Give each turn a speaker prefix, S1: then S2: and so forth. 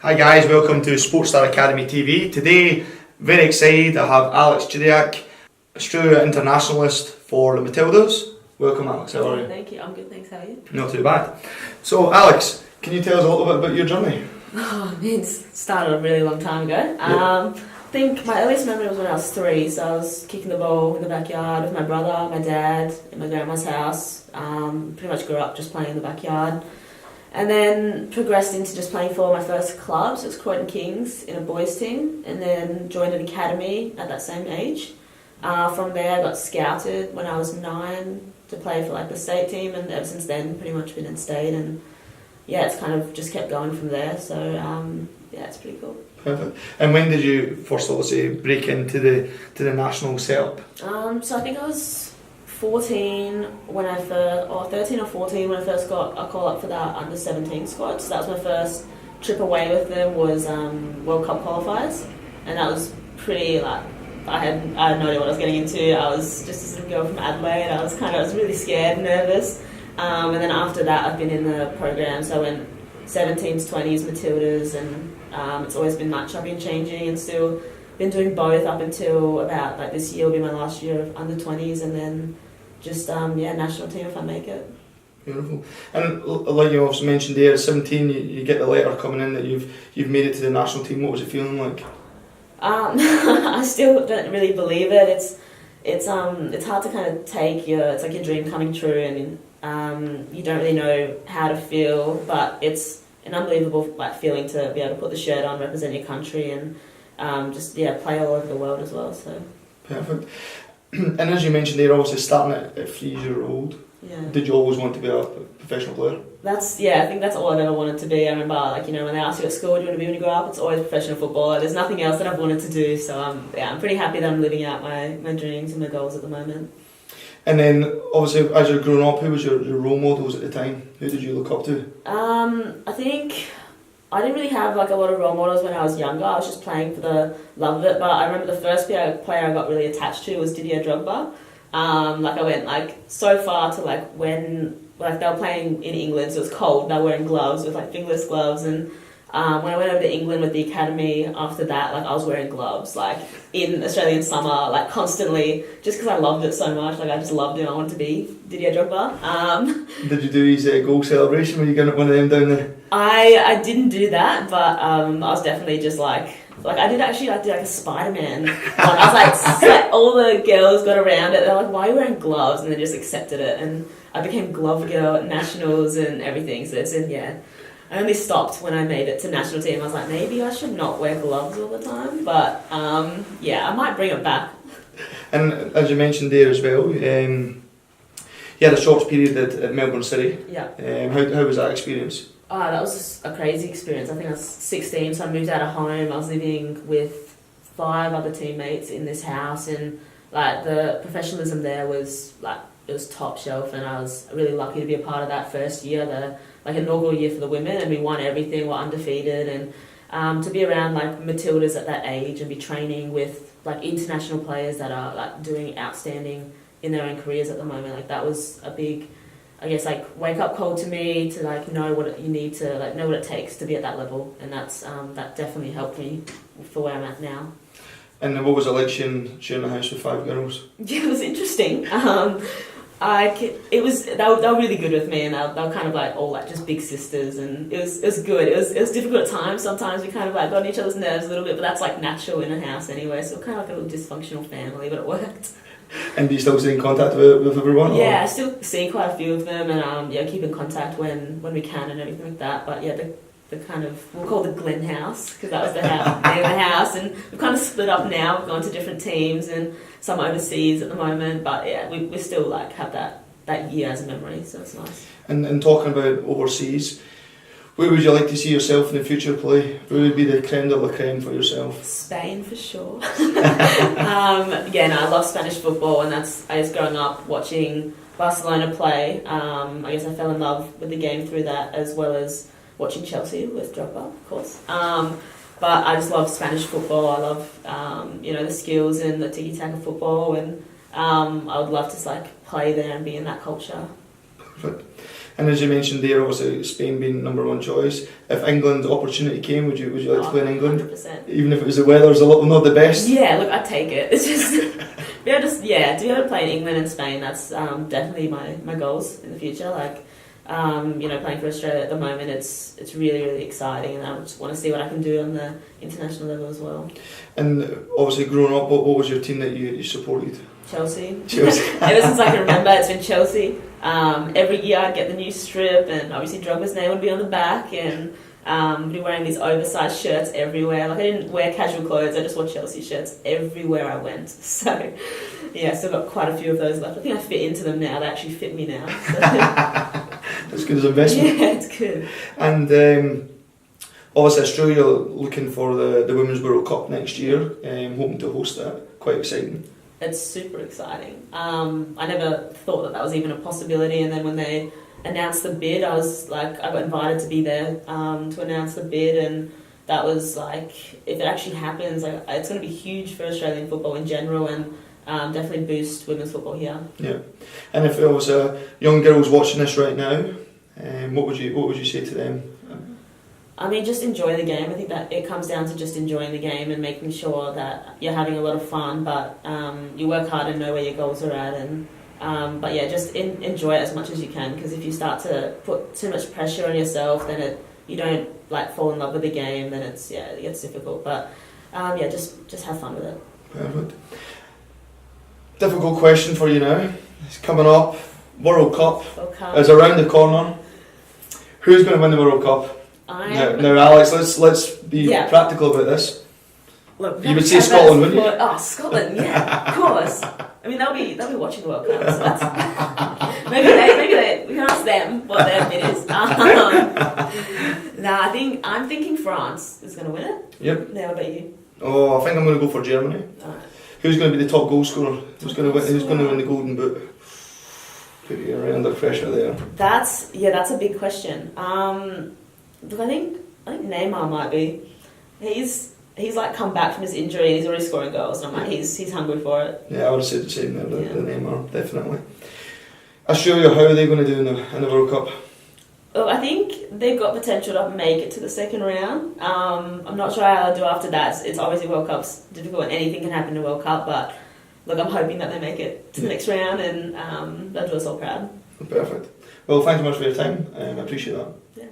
S1: Hi guys, welcome to Sportstar Academy TV. Today, very excited, I have Alex Chidiac, Australia internationalist for the Matildas. Welcome Alex, how are you?
S2: Thank you, I'm good, thanks, how are you?
S1: Not too bad. So Alex, can you tell us a little bit about your journey?
S2: Oh, it started a really long time ago. I think my earliest memory was when I was 3, so I was kicking the ball in the backyard with my brother, my dad, in my grandma's house. Pretty much grew up just playing in the backyard. And then progressed into just playing for my first club, so it was Croydon Kings in a boys team, and then joined an academy at that same age. From there I got scouted when I was 9 to play for the state team, and ever since then pretty much been in state, and it's kind of just kept going from there, so it's pretty cool.
S1: Perfect. And when did you first obviously break into the national setup?
S2: So I think I was 14 when I first, or 13 or 14 when I first got a call up for that under 17 squad. So that was my first trip away with them, was World Cup qualifiers, and that was pretty I had no idea what I was getting into. I was just a little girl from Adelaide. I was really scared, nervous, and then after that I've been in the program. So I went 17s, 20s, Matildas, and it's always been much. I've been changing and still been doing both up until about this year will be my last year of under 20s, and then just national team if I make it.
S1: Beautiful. And like you also mentioned there, at 17 you get the letter coming in that you've made it to the national team. What was it feeling like?
S2: I still don't really believe it. It's hard to kind of take it's like your dream coming true, and you don't really know how to feel, but it's an unbelievable feeling to be able to put the shirt on, represent your country, and play all over the world as well. So
S1: perfect. And as you mentioned, they're obviously starting at 3 years old.
S2: Yeah.
S1: Did you always want to be a professional player?
S2: I think that's all I've ever wanted to be. I remember, when they ask you at school, what do you want to be when you grow up? It's always professional footballer. There's nothing else that I've wanted to do. So I'm pretty happy that I'm living out my dreams and my goals at the moment. And
S1: then, obviously, as you're growing up, who was your role models at the time? Who did you look up to?
S2: I think I didn't really have a lot of role models when I was younger. I was just playing for the love of it. But I remember the first player I got really attached to was Drogba. I went so far to when they were playing in England, so it was cold. They were wearing gloves with fingerless gloves, and when I went over to England with the academy after that, I was wearing gloves in Australian summer, constantly, just because I loved it so much. I just loved him. I wanted to be Drogba.
S1: Did you do his goal celebration when you got one of them down there?
S2: I didn't do that, but I was definitely just I did a Spider-Man one. I was all the girls got around it. They're like, why are you wearing gloves? And they just accepted it, and I became glove girl at nationals and everything. So I only stopped when I made it to national team. I was like, maybe I should not wear gloves all the time, but I might bring it back.
S1: And as you mentioned there as well, you had a short period at Melbourne City.
S2: Yeah.
S1: How was that experience?
S2: That was just a crazy experience. I think I was 16, so I moved out of home. I was living with 5 other teammates in this house, and the professionalism there was it was top shelf, and I was really lucky to be a part of that first year, the inaugural year for the women, and we won everything. We're undefeated, and to be around Matildas at that age and be training with international players that are doing outstanding in their own careers at the moment, that was a big, wake up call to me to know what you need to know what it takes to be at that level, and that definitely helped me for where I'm at now.
S1: And what was it like sharing the house with 5 girls?
S2: Yeah, it was interesting. They were really good with me, and they were kind of all just big sisters, and it was good. It was difficult at times. Sometimes we kind of got on each other's nerves a little bit, but that's natural in a house anyway. So kind of a little dysfunctional family, but it worked.
S1: And do you still stay in contact with everyone?
S2: Yeah, I still see quite a few of them, and keep in contact when we can and everything like that. But the kind of, we'll call it the Glen House, because that was the house, and we've kind of split up now. We've gone to different teams and some overseas at the moment, but we still have that year as a memory, so it's nice.
S1: And talking about overseas, where would you like to see yourself in the future play? Where would be the creme de la creme for yourself?
S2: Spain for sure. I love Spanish football, and I was growing up watching Barcelona play. I fell in love with the game through that, as well as watching Chelsea with Drogba, of course. But I just love Spanish football. I love the skills and the tiki-taka football, and I would love to play there and be in that culture.
S1: Perfect. And as you mentioned there, obviously Spain being number one choice. If England opportunity came, would you like to play in England?
S2: 100%.
S1: Even if it was the weather's a little not the best?
S2: Yeah, look, I'd take it. It's just, to be able to play in England and Spain, that's definitely my goals in the future. Like, playing for Australia at the moment, it's really, really exciting, and I just want to see what I can do on the international level as well.
S1: And obviously growing up, what was your team that you supported?
S2: Chelsea. Ever since I can remember, it's been Chelsea. Every year I'd get the new strip, and obviously Drogba's name would be on the back, and I'd be wearing these oversized shirts everywhere. Like, I didn't wear casual clothes, I just wore Chelsea shirts everywhere I went. So, yeah, still got quite a few of those left. I think I fit into them now, they actually fit me now. So.
S1: That's good as investment.
S2: Yeah, it's good.
S1: And obviously Australia looking for the Women's World Cup next year, hoping to host that. Quite exciting.
S2: It's super exciting. I never thought that was even a possibility, and then when they announced the bid, I got invited to be there to announce the bid, and that was like, if it actually happens, like, it's going to be huge for Australian football in general, and definitely boost women's football here. Yeah,
S1: and if there was young girls watching this right now, what would you say to them?
S2: I mean, just enjoy the game. I think that it comes down to just enjoying the game and making sure that you're having a lot of fun, but you work hard and know where your goals are at. And but yeah, just enjoy it as much as you can, because if you start to put too much pressure on yourself, then you don't like fall in love with the game. Then it gets difficult. But just have fun with it.
S1: Perfect. Difficult question for you now. It's coming up. World Cup is around the corner. Who's going to win the World Cup? Now, Alex, let's be practical about this.
S2: Look,
S1: you would say Scotland, wouldn't you?
S2: Oh, Scotland, yeah, of course. I mean, they'll be watching the World Cup, so that's maybe we can ask them what their bid is. I'm thinking France is going to win it.
S1: Yep.
S2: Now, what about you?
S1: Oh, I think I'm going to go for Germany.
S2: Right.
S1: Who's going to be the top goal scorer? Who's going to win the Golden Boot? Put you under pressure there.
S2: That's a big question. Look, I think Neymar might be. He's like come back from his injury and he's already scoring goals, and I'm like, he's hungry for it.
S1: Yeah, I would have said the same there. The Neymar, definitely. Australia, how are they going to do in the World Cup?
S2: Look, I think they've got potential to make it to the second round. I'm not sure how they'll do after that. It's obviously World Cup's difficult and anything can happen in the World Cup, but look, I'm hoping that they make it to the next round, and they'll do us all proud.
S1: Perfect. Well, thanks so much for your time. I appreciate that.
S2: Yeah.